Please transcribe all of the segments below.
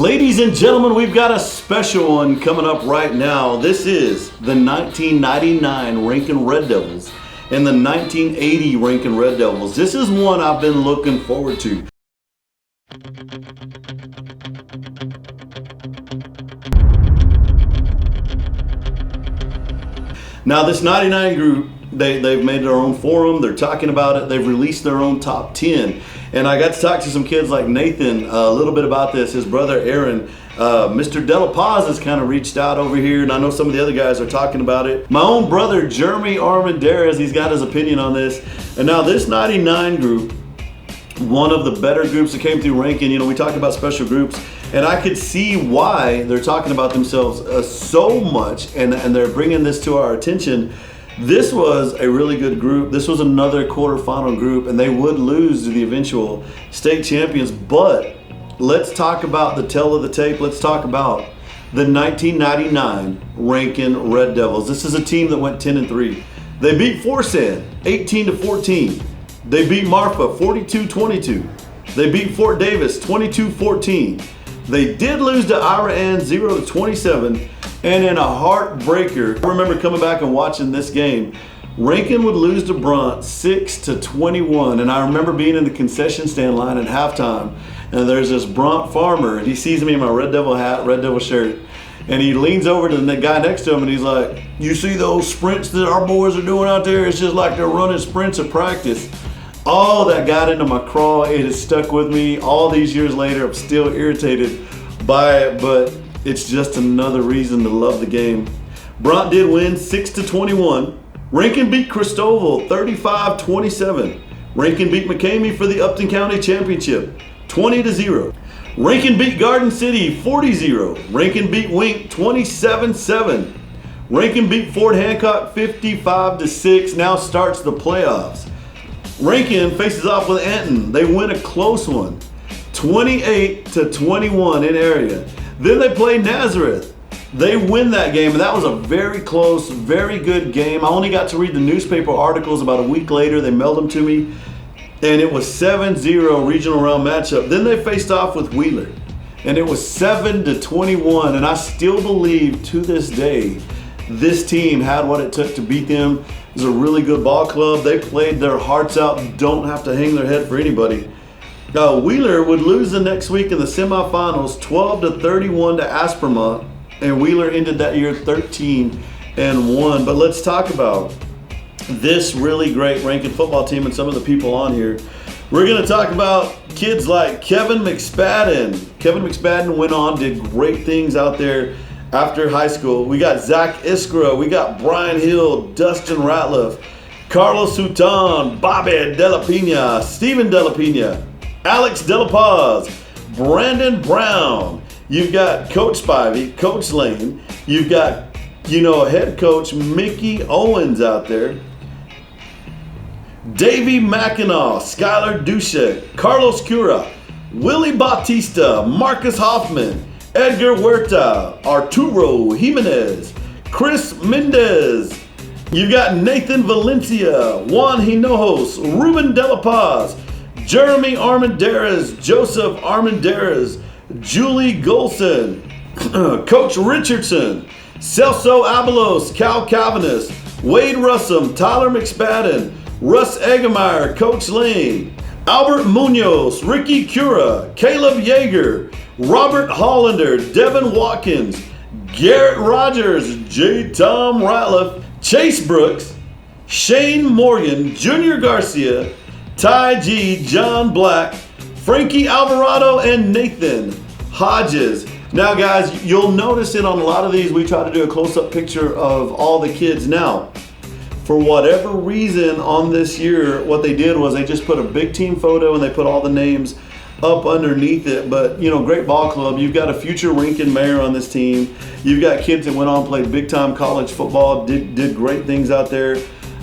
Ladies and gentlemen, we've got a special one coming up right now. This is the 1999 Rankin Red Devils and the 1980 Rankin Red Devils. This is one I've been looking forward to. Now this 99 group, they've made their own forum, they're talking about it, they've released their own top 10. And I got to talk to some kids like Nathan a little bit about this, his brother Aaron. Mr. De La Paz has kind of reached out over here, and I know some of the other guys are talking about it. My own brother Jeremy Armendariz, he's got his opinion on this. And now this 99 group, one of the better groups that came through Rankin, we talked about special groups, and I could see why they're talking about themselves so much, and they're bringing this to our attention. This was a really good group. This was another quarterfinal group, and they would lose to the eventual state champions. But let's talk about the tale of the tape. Let's talk about the 1999 Rankin Red Devils. This is a team that went 10-3. They beat Forsan 18-14. They beat Marfa 42-22. They beat Fort Davis 22-14. They did lose to Iran 0-27. And in a heartbreaker, I remember coming back and watching this game. Rankin would lose to Brunt 6-21. And I remember being in the concession stand line at halftime. And there's this Brunt farmer, and he sees me in my Red Devil hat, Red Devil shirt. And he leans over to the guy next to him and he's like, "You see those sprints that our boys are doing out there? It's just like they're running sprints at practice." Oh, that got into my craw. It has stuck with me. All these years later, I'm still irritated by it, but it's just another reason to love the game. Brunt did win 6-21. Rankin beat Cristobal 35-27. Rankin beat McCamey for the Upton County Championship 20-0. Rankin beat Garden City 40-0. Rankin beat Wink 27-7. Rankin beat Fort Hancock 55-6. Now starts the playoffs. Rankin faces off with Anton. They win a close one, 28-21 in area. Then they play Nazareth. They win that game, and that was a very close, very good game. I only got to read the newspaper articles about a week later. They mailed them to me, and it was 7-0 regional round matchup. Then they faced off with Wheeler, and it was 7-21, and I still believe to this day this team had what it took to beat them. It was a really good ball club. They played their hearts out, don't have to hang their head for anybody. Wheeler would lose the next week in the semifinals 12-31 to Aspermont, and Wheeler ended that year 13-1. But let's talk about this really great Rankin football team and some of the people on here. We're going to talk about kids like Kevin McSpadden. Kevin McSpadden went on, did great things out there after high school. We got Zach Iskra, we got Brian Hill, Dustin Ratliff, Carlos Houton, Bobby De La Pina, Stephen De La Pina, Alex De La Paz, Brandon Brown. You've got Coach Spivey, Coach Lane. You've got, head coach Mickey Owens out there. Davey Mackinac, Skylar Dushek, Carlos Cura, Willie Bautista, Marcus Hoffman, Edgar Huerta, Arturo Jimenez, Chris Mendez. You've got Nathan Valencia, Juan Hinojos, Ruben De La Paz, Jeremy Armendariz, Joseph Armendariz, Julie Golson, Coach Richardson, Celso Abelos, Cal Calvinist, Wade Russum, Tyler McSpadden, Russ Eggemeyer, Coach Lane, Albert Munoz, Ricky Cura, Caleb Yeager, Robert Hollander, Devin Watkins, Garrett Rogers, J. Tom Ratliff, Chase Brooks, Shane Morgan, Junior Garcia, Ty G, John Black, Frankie Alvarado, and Nathan Hodges. Now guys, you'll notice it on a lot of these, we try to do a close-up picture of all the kids. Now, for whatever reason on this year, what they did was they just put a big team photo and they put all the names up underneath it. But great ball club. You've got a future Rankin mayor on this team. You've got kids that went on and played big time college football, did great things out there.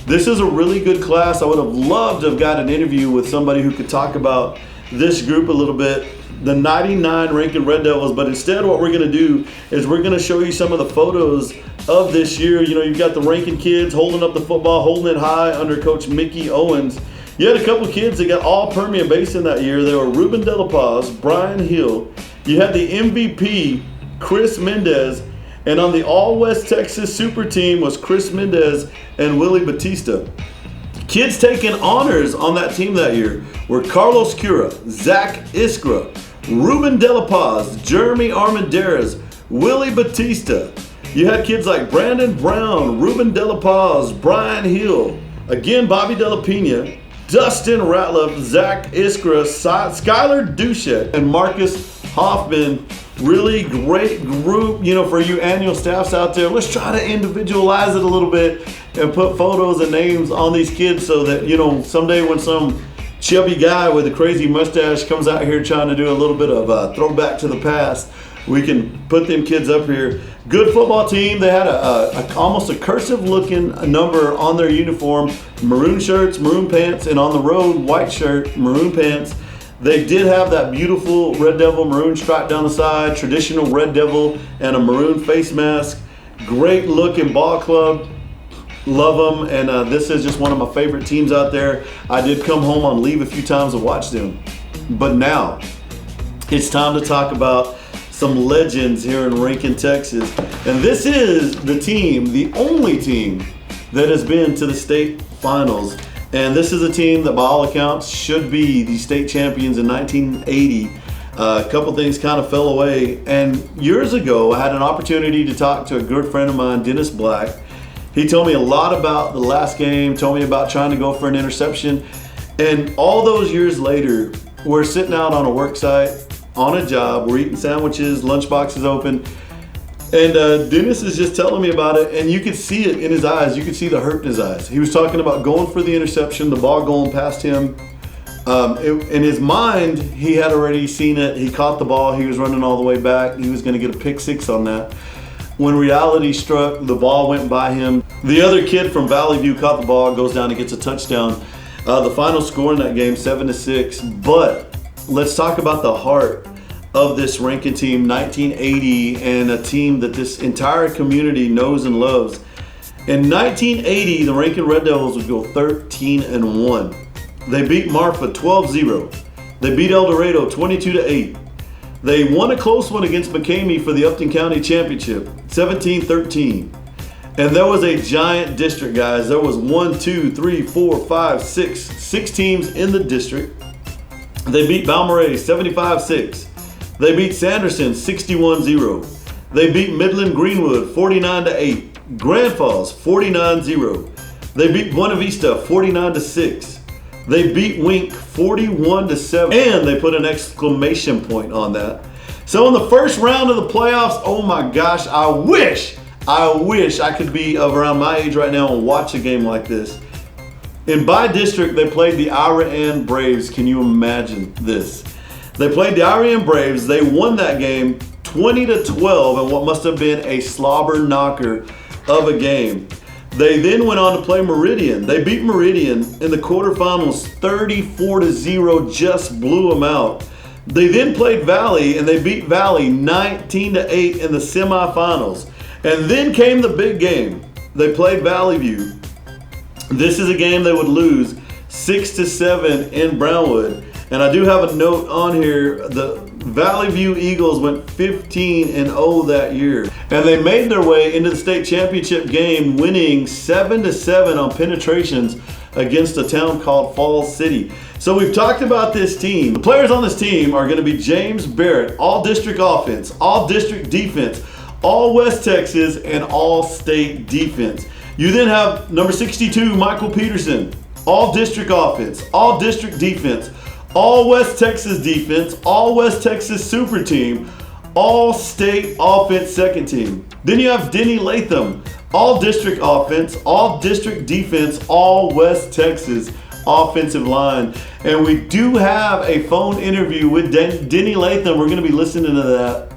This is a really good class. I would have loved to have got an interview with somebody who could talk about this group a little bit, the 99 Rankin Red Devils. But instead what we're going to do is we're going to show you some of the photos of this year. You've got the Rankin kids holding up the football, holding it high under Coach Mickey Owens. You had a couple kids that got all Permian Basin that year. They were Ruben De La Paz, Brian Hill. You had the MVP, Chris Mendez. And on the All-West Texas Super Team was Chris Mendez and Willie Batista. Kids taking honors on that team that year were Carlos Cura, Zach Iskra, Ruben De La Paz, Jeremy Armendariz, Willie Batista. You had kids like Brandon Brown, Ruben De La Paz, Brian Hill, again Bobby De La Pena, Dustin Ratliff, Zach Iskra, Skylar Duchette, and Marcus Hoffman. Really great group, for you annual staffs out there. Let's try to individualize it a little bit and put photos and names on these kids so that, someday when some chubby guy with a crazy mustache comes out here trying to do a little bit of a throwback to the past, we can put them kids up here. Good football team. They had almost a cursive looking number on their uniform. Maroon shirts, maroon pants, and on the road, white shirt, maroon pants. They did have that beautiful Red Devil maroon stripe down the side, traditional Red Devil, and a maroon face mask. Great looking ball club. Love them, and this is just one of my favorite teams out there. I did come home on leave a few times to watch them. But now, it's time to talk about some legends here in Rankin, Texas. And this is the team, the only team that has been to the state finals. And this is a team that by all accounts should be the state champions in 1980. A couple things kind of fell away. And years ago, I had an opportunity to talk to a good friend of mine, Dennis Black. He told me a lot about the last game, told me about trying to go for an interception. And all those years later, we're sitting out on a work site, on a job, we're eating sandwiches, lunchboxes open. And Dennis is just telling me about it, and you could see it in his eyes. You could see the hurt in his eyes. He was talking about going for the interception, the ball going past him. In his mind, he had already seen it. He caught the ball. He was running all the way back. He was going to get a pick six on that. When reality struck, the ball went by him. The other kid from Valley View caught the ball, goes down and gets a touchdown. The final score in that game, 7-6. But let's talk about the heart of this Rankin team, 1980, and a team that this entire community knows and loves. In 1980, the Rankin Red Devils would go 13-1. They beat Marfa 12-0. They beat El Dorado 22-8. They won a close one against McCamey for the Upton County Championship, 17-13. And there was a giant district, guys. There was 6 teams in the district. They beat Balmorhea 75-6. They beat Sanderson 61-0. They beat Midland Greenwood 49-8. Grand Falls 49-0. They beat Buena Vista 49-6. They beat Wink 41-7. And they put an exclamation point on that. So in the first round of the playoffs, oh my gosh, I wish I could be of around my age right now and watch a game like this. In by district, they played the Ira Braves. Can you imagine this? They played the Ira Braves. They won that game 20-12 in what must have been a slobber knocker of a game. They then went on to play Meridian. They beat Meridian in the quarterfinals 34-0, just blew them out. They then played Valley, and they beat Valley 19-8 in the semifinals. And then came the big game. They played Valley View. This is a game they would lose 6-7 in Brownwood. And I do have a note on here. The Valley View Eagles went 15-0 that year. And they made their way into the state championship game, winning 7-7 on penetrations against a town called Falls City. So we've talked about this team. The players on this team are going to be James Barrett, all district offense, all district defense, all West Texas, and all state defense. You then have number 62, Michael Peterson, all district offense, all district defense, all West Texas defense, all West Texas super team, all state offense second team. Then you have Denny Leam, all district offense, all district defense, all West Texas offensive line. And we do have a phone interview with Denny Leam. We're going to be listening to that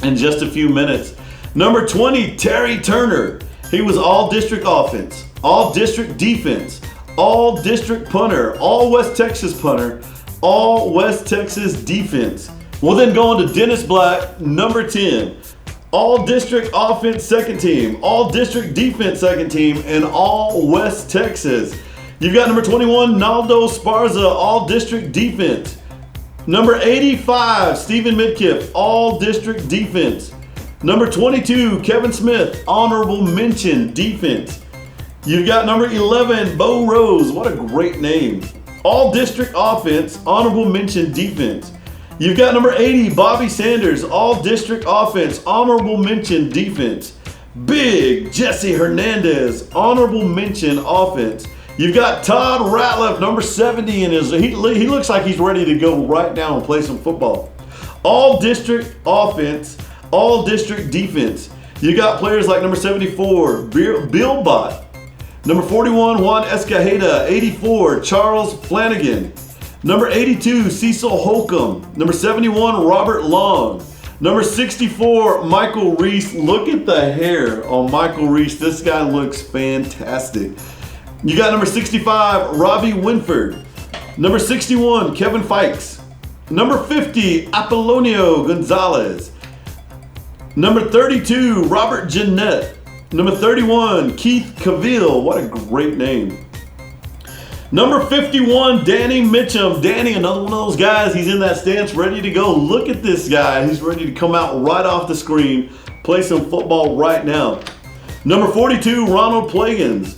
in just a few minutes. Number 20, Terry Turner. He was all district offense, all district defense, all district punter, all West Texas punter, all West Texas defense. We'll then go on to Dennis Black, number 10, all district offense second team, all district defense second team, and all West Texas. You've got number 21, Naldo Sparza, all-district defense. Number 85, Stephen Midkiff, all-district defense. Number 22, Kevin Smith, honorable mention defense. You've got number 11, Bo Rose, what a great name. All-district offense, honorable mention defense. You've got number 80, Bobby Sanders, all-district offense, honorable mention defense. Big Jesse Hernandez, honorable mention offense. You've got Todd Ratliff, number 70, in his. He looks like he's ready to go right now and play some football. All-district offense, all-district defense. You got players like number 74, Bill Bott. Number 41, Juan Escajeda. 84, Charles Flanagan. Number 82, Cecil Holcomb. Number 71, Robert Long. Number 64, Michael Reese. Look at the hair on Michael Reese. This guy looks fantastic. You got number 65, Robbie Winford. Number 61, Kevin Fikes. Number 50, Apollonio Gonzalez. Number 32, Robert Jeanette. Number 31, Keith Cavill. What a great name. Number 51, Danny Mitchum. Danny, another one of those guys. He's in that stance, ready to go. Look at this guy. He's ready to come out right off the screen, play some football right now. Number 42, Ronald Plagans.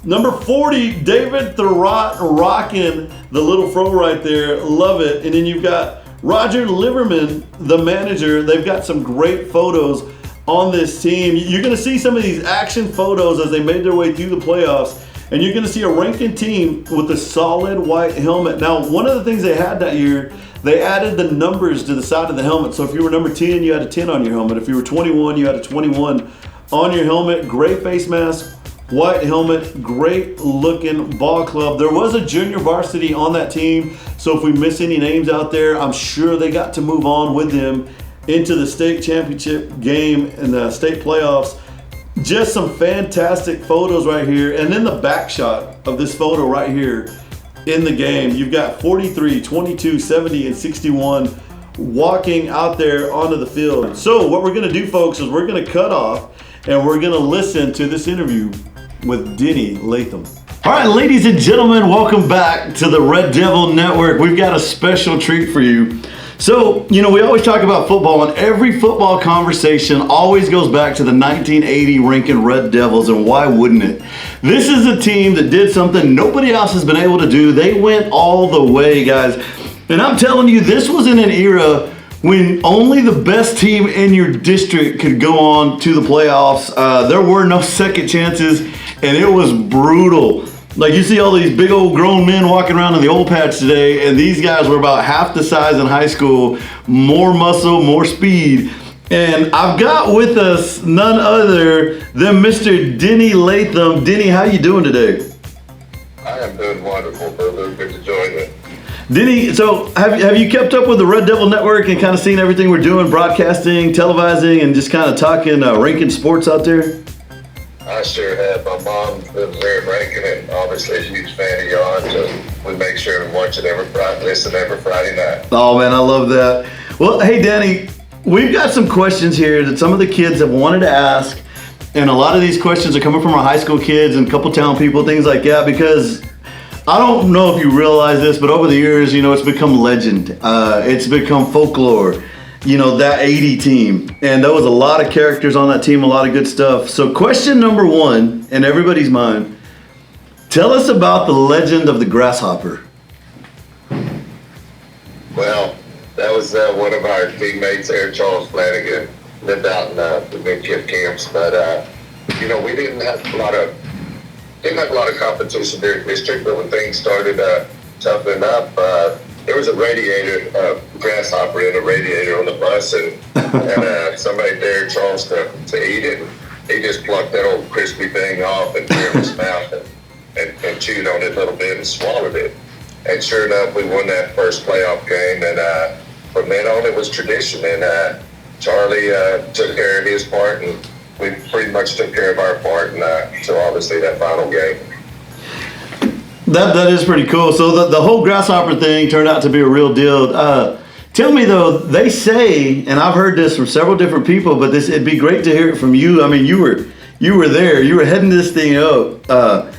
Number 40, David Thurrott, rocking the little fro right there. Love it. And then you've got Roger Liverman, the manager. They've got some great photos on this team. You're going to see some of these action photos as they made their way through the playoffs. And you're going to see a Rankin team with a solid white helmet. Now, one of the things they had that year, they added the numbers to the side of the helmet. So if you were number 10, you had a 10 on your helmet. If you were 21, you had a 21 on your helmet. Gray face mask, white helmet, great looking ball club. There was a junior varsity on that team, so if we miss any names out there, I'm sure they got to move on with them into the state championship game and the state playoffs. Just some fantastic photos right here. And then the back shot of this photo right here in the game. You've got 43, 22, 70, and 61 walking out there onto the field. So what we're gonna do, folks, is we're gonna cut off and we're gonna listen to this interview with Denny Leam. All right, ladies and gentlemen, welcome back to the Red Devil Network. We've got a special treat for you. So, we always talk about football, and every football conversation always goes back to the 1980 Rankin Red Devils, and why wouldn't it? This is a team that did something nobody else has been able to do. They went all the way, guys. And I'm telling you, this was in an era when only the best team in your district could go on to the playoffs. There were no second chances, and it was brutal. Like, you see all these big old grown men walking around in the old patch today, and these guys were about half the size in high school, more muscle, more speed. And I've got with us none other than Mr. Denny Leam. Denny, how you doing today? I am doing wonderful, brother. Good to join you. Denny, so have you kept up with the Red Devil Network and kind of seen everything we're doing, broadcasting, televising, and just kind of talking Rankin sports out there? I sure have. My mom lives there in Rankin, and obviously a huge fan of yours, so we make sure to watch it every Friday, listen every Friday night. Oh, man, I love that. Well, hey, Danny, we've got some questions here that some of the kids have wanted to ask, and a lot of these questions are coming from our high school kids and couple town people, things like that, because I don't know if you realize this, but over the years, it's become legend. It's become folklore. That 80 team. And there was a lot of characters on that team, a lot of good stuff. So question number one in everybody's mind, tell us about the legend of the Grasshopper. Well, that was one of our teammates there, Charles Flanagan, lived out in the midship camps. But, we didn't have a lot of competition there in district, but when things started toughening up, there was a grasshopper in a radiator on the bus, and somebody dared Charles to eat it. And he just plucked that old crispy thing off and threw it in his mouth and chewed on it a little bit and swallowed it. And sure enough, we won that first playoff game. And from then on, it was tradition. And Charlie took care of his part, and we pretty much took care of our part. And so obviously that final game. That is pretty cool. So the whole Grasshopper thing turned out to be a real deal. Tell me though, they say, and I've heard this from several different people, but it'd be great to hear it from you. I mean, you were there, you were heading this thing up.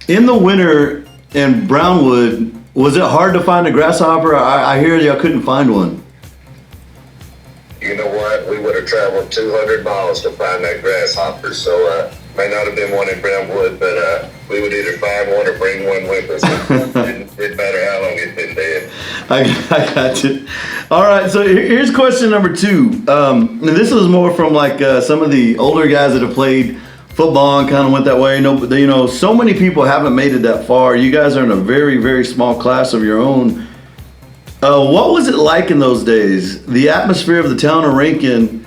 In the winter, and Brownwood. Was it hard to find a grasshopper? I hear y'all couldn't find one. You know what? We would have traveled 200 miles to find that grasshopper. So may not have been one in Brownwood, but we would either find one or bring one with us. It didn't matter how long it's been dead. I got you. All right, so here's question number 2. And this was more from like some of the older guys that have played football and kind of went that way. You know, so many people haven't made it that far. You guys are in a very, very small class of your own. What was it like in those days? The atmosphere of the town of Rankin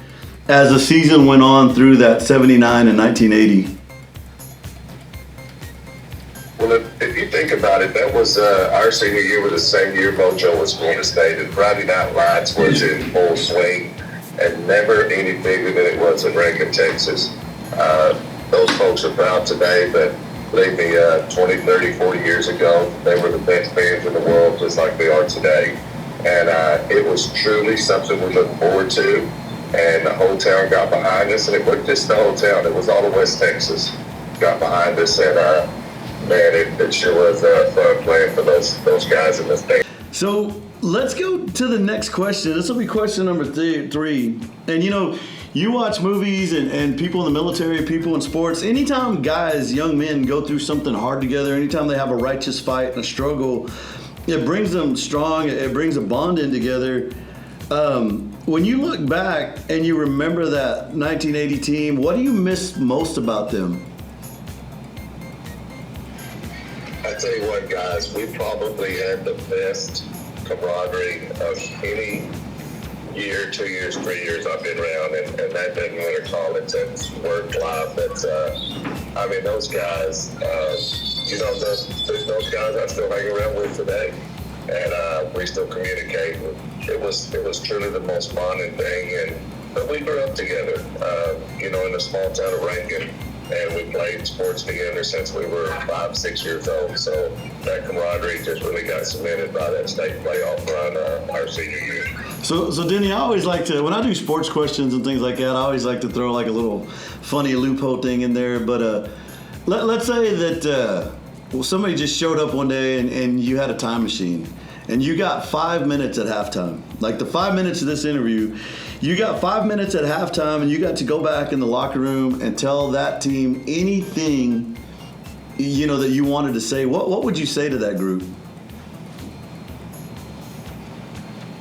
as the season went on through that 79 and 1980. Well, if you think about it, that was our senior year was the same year Mojo was going to state, and Friday Night Lights was in full swing, and never any bigger than it was in Rankin, Texas. Those folks are proud today, but believe me, 20, 30, 40 years ago, they were the best bands in the world, just like they are today. And it was truly something we looked forward to, and the whole town got behind us, and it wasn't just the whole town, it was all of West Texas got behind us, and man, it sure was fun playing for those guys in this day. So let's go to the next question. This will be question number 3. And you know, you watch movies and people in the military, people in sports. Anytime guys, young men, go through something hard together, anytime they have a righteous fight and a struggle, it brings them strong. It brings a bond in together. When you look back and you remember that 1980 team, what do you miss most about them? I tell you what, guys, we probably had the best camaraderie of any year, 2 years, 3 years I've been around, and that doesn't matter college, that's work life, that's, I mean, those guys, you know, those guys I still hang around with today, and we still communicate. It was truly the most bonding thing, but we grew up together, you know, in the small town of Rankin, and we played sports together since we were 5, 6 years old, so that camaraderie just really got cemented by that state playoff run our senior year. So Denny, I always like to, when I do sports questions and things like that, I always like to throw like a little funny loophole thing in there. But let's say that somebody just showed up one day and you had a time machine and you got 5 minutes at halftime. Like the 5 minutes of this interview, you got 5 minutes at halftime and you got to go back in the locker room and tell that team anything, you know, that you wanted to say. What would you say to that group?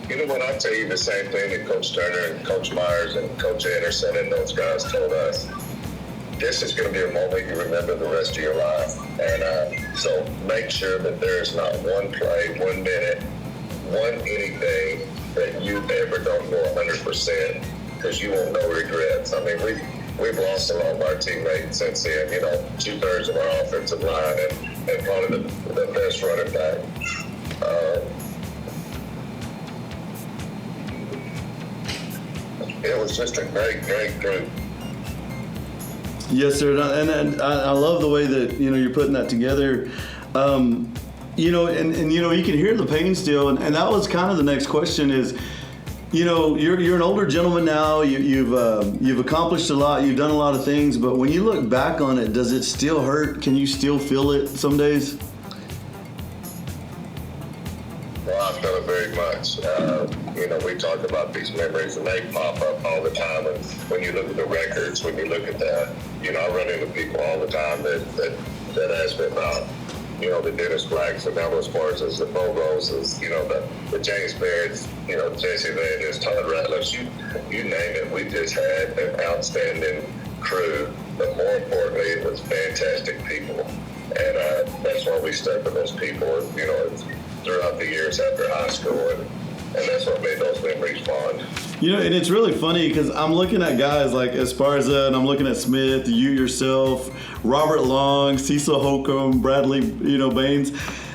You know what, I'll tell you the same thing that Coach Turner and Coach Myers and Coach Anderson and those guys told us. This is going to be a moment you remember the rest of your life. And so make sure that there is not one play, 1 minute, one anything that you ever don't know 100%, because you won't know regrets. I mean, we've lost a lot of our teammates since then, you know, 2/3 of our offensive line and probably the best running back. It was just a great, great group. Yes, sir. And I love the way that, you know, you're putting that together. You know, and you know, you can hear the pain still. And that was kind of the next question is, you know, you're an older gentleman now. You've accomplished a lot. You've done a lot of things. But when you look back on it, does it still hurt? Can you still feel it some days? Well, I feel it very much. You know, we talk about these memories and they pop up all the time. And when you look at the records, when you look at that, you know, I run into people all the time that ask me about, you know, the Dennis Blacks, the Melrose Parsons, the Bo Roses, you know, the James Barretts, you know, Jesse Vanders, Todd Ratliffs, you name it. We just had an outstanding crew, but more importantly, it was fantastic people. And that's why we stuck with those people, you know, throughout the years after high school, and that's what made those memories fond. You know, and it's really funny because I'm looking at guys like Esparza, and I'm looking at Smith, you yourself, Robert Long, Cecil Holcomb, Bradley, you know, Baines.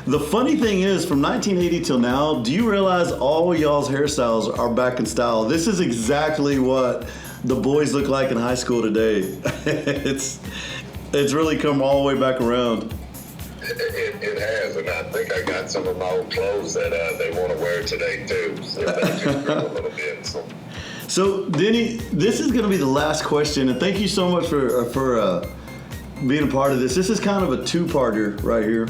The funny thing is, from 1980 till now, do you realize all y'all's hairstyles are back in style? This is exactly what the boys look like in high school today. It's really come all the way back around. It has, and I think I got some of my old clothes that they want to wear today too. So they just grew a little bit. So Denny, this is going to be the last question, and thank you so much for being a part of this. This is kind of a two-parter right here.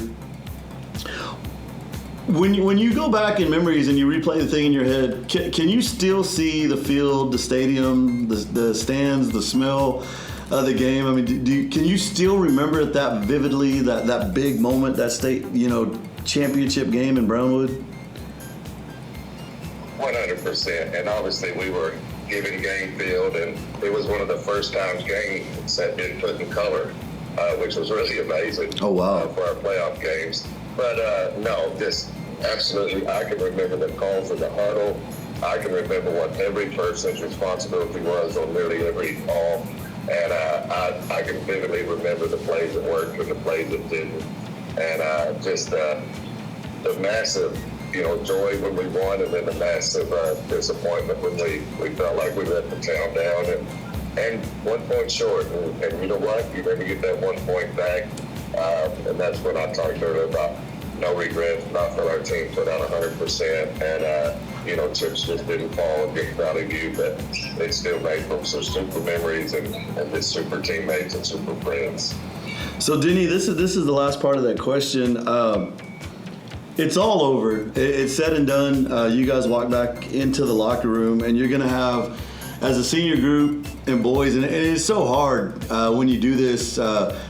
When you go back in memories and you replay the thing in your head, can you still see the field, the stadium, the stands, the smell of the game? I mean, can you still remember it that vividly, that big moment, that state, championship game in Brownwood? 100%. And obviously we were given game field, and it was one of the first times games had been put in color, which was really amazing. Oh, wow. For our playoff games. But no, just absolutely, I can remember the calls of the huddle. I can remember what every person's responsibility was on nearly every call. And I can vividly remember the plays that worked and the plays that didn't. And just the massive, joy when we won, and then the massive disappointment when we felt like we let the town down and 1 point short. And you know what? You never get that 1 point back. And that's when I talked earlier about no regrets, not for our team put out 100%. And, chips just didn't fall and get out of you, but they still made from some super memories and just super teammates and super friends. So, Denny, this is the last part of that question. It's all over. It's said and done. You guys walk back into the locker room, and you're going to have, as a senior group and boys, and it's so hard when you do this.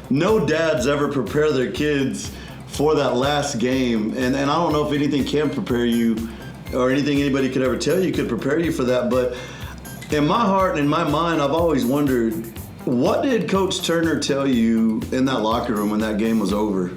No dads ever prepare their kids for that last game, and I don't know if anything can prepare you or anything anybody could ever tell you could prepare you for that. But in my heart and in my mind, I've always wondered, what did Coach Turner tell you in that locker room when that game was over?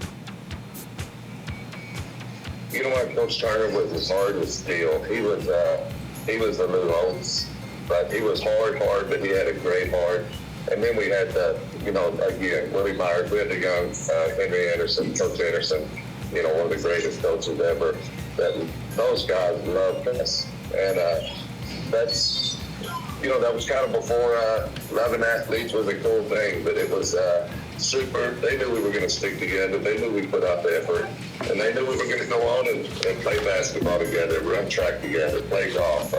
You know what, Coach Turner was as hard as steel. He was a Lou Holtz, but he was hard, but he had a great heart. And then we had again, Willie Myers, we had the young Henry Anderson, Coach Anderson, one of the greatest coaches ever. Those guys loved us. And that's, that was kind of before loving athletes was a cool thing, but it was super. They knew we were going to stick together. They knew we put out the effort. And they knew we were going to go on and play basketball together, run track together, play golf,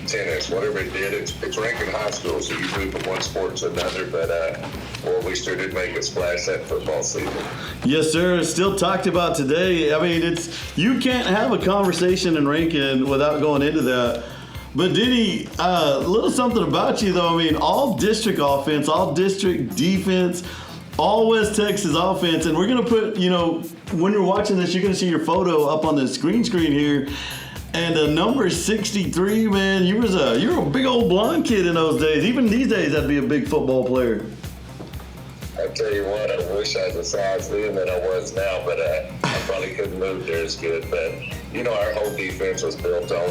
tennis, whatever it did. It's Rankin High School, so you move from one sport to another. But we sure did make a splash that football season. Yes, sir. It's still talked about today. I mean, you can't have a conversation in Rankin without going into that. But Denny, a little something about you, though. I mean, all district offense, all district defense, all West Texas offense. And we're going to put, when you're watching this, you're going to see your photo up on the screen here. And number 63, man, you're a big old blonde kid in those days. Even these days, that'd be a big football player. I tell you what, I wish I was a size then than I was now, but I probably couldn't move there as good. But, our whole defense was built on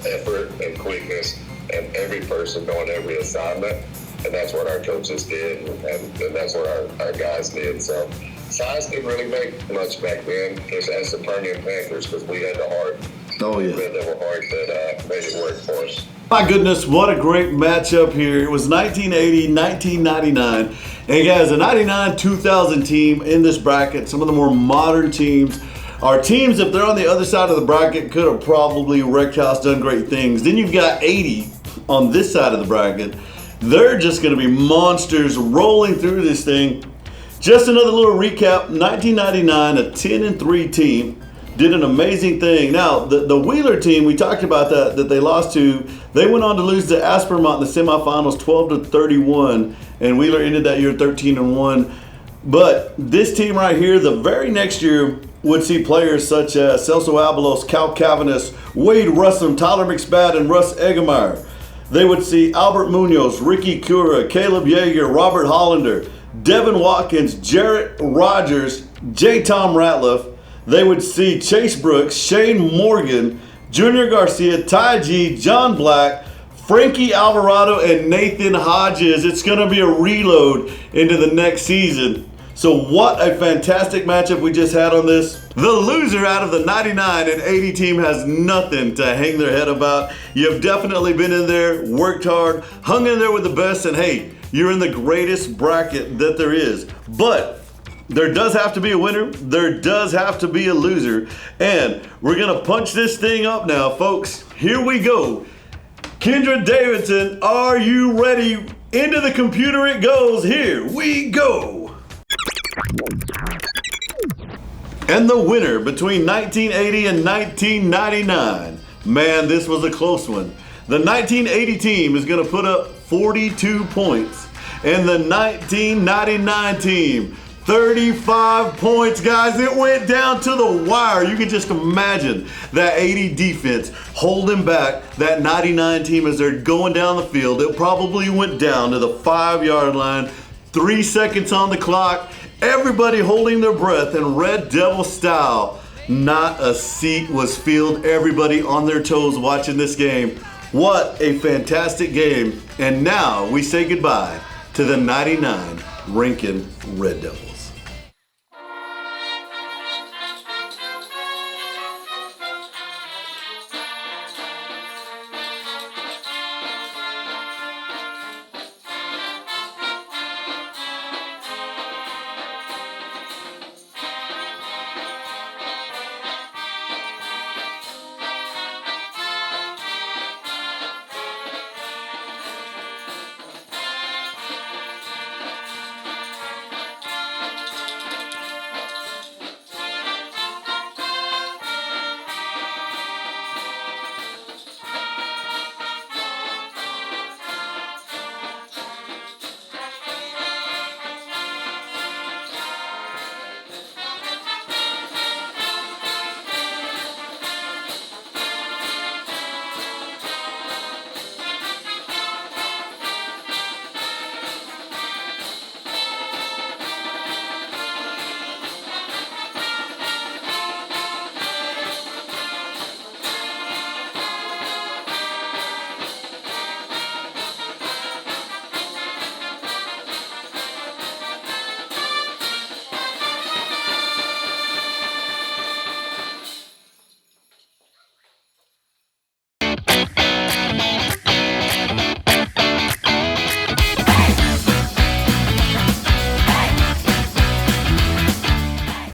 effort and quickness and every person knowing every assignment. And that's what our coaches did, and that's what our guys did. So size didn't really make much back then, just as the Permian Panthers, because we had the heart. Oh, yeah. We had the heart that made it work for us. My goodness, what a great matchup here. It was 1980, 1999. And guys, the 99-2000 team in this bracket, some of the more modern teams, are teams, if they're on the other side of the bracket, could have probably wrecked house, done great things. Then you've got 80 on this side of the bracket. They're just going to be monsters rolling through this thing. Just another little recap. 1999, a 10-3 team did an amazing thing. Now, the Wheeler team, we talked about that they lost to. They went on to lose to Aspermont in the semifinals 12-31, and Wheeler ended that year 13-1. But this team right here, the very next year, would see players such as Celso Abelos, Cal Cavanis, Wade Russum, Tyler McSpadden, and Russ Eggemeyer. They would see Albert Munoz, Ricky Cura, Caleb Yeager, Robert Hollander, Devin Watkins, Jarrett Rogers, J. Tom Ratliff. They would see Chase Brooks, Shane Morgan, Junior Garcia, Ty G, John Black, Frankie Alvarado, and Nathan Hodges. It's going to be a reload into the next season. So what a fantastic matchup we just had on this. The loser out of the 99 and 80 team has nothing to hang their head about. You've definitely been in there, worked hard, hung in there with the best, and hey, you're in the greatest bracket that there is. But there does have to be a winner. There does have to be a loser. And we're going to punch this thing up now, folks. Here we go. Kendra Davidson, are you ready? Into the computer it goes. Here we go. And the winner between 1980 and 1999. Man, this was a close one. The 1980 team is going to put up 42 points. And the 1999 team, 35 points, guys. It went down to the wire. You can just imagine that 80 defense holding back that 99 team as they're going down the field. It probably went down to the 5-yard line. 3 seconds on the clock. Everybody holding their breath in Red Devil style. Not a seat was filled. Everybody on their toes watching this game. What a fantastic game. And now we say goodbye to the 99 Rankin Red Devils.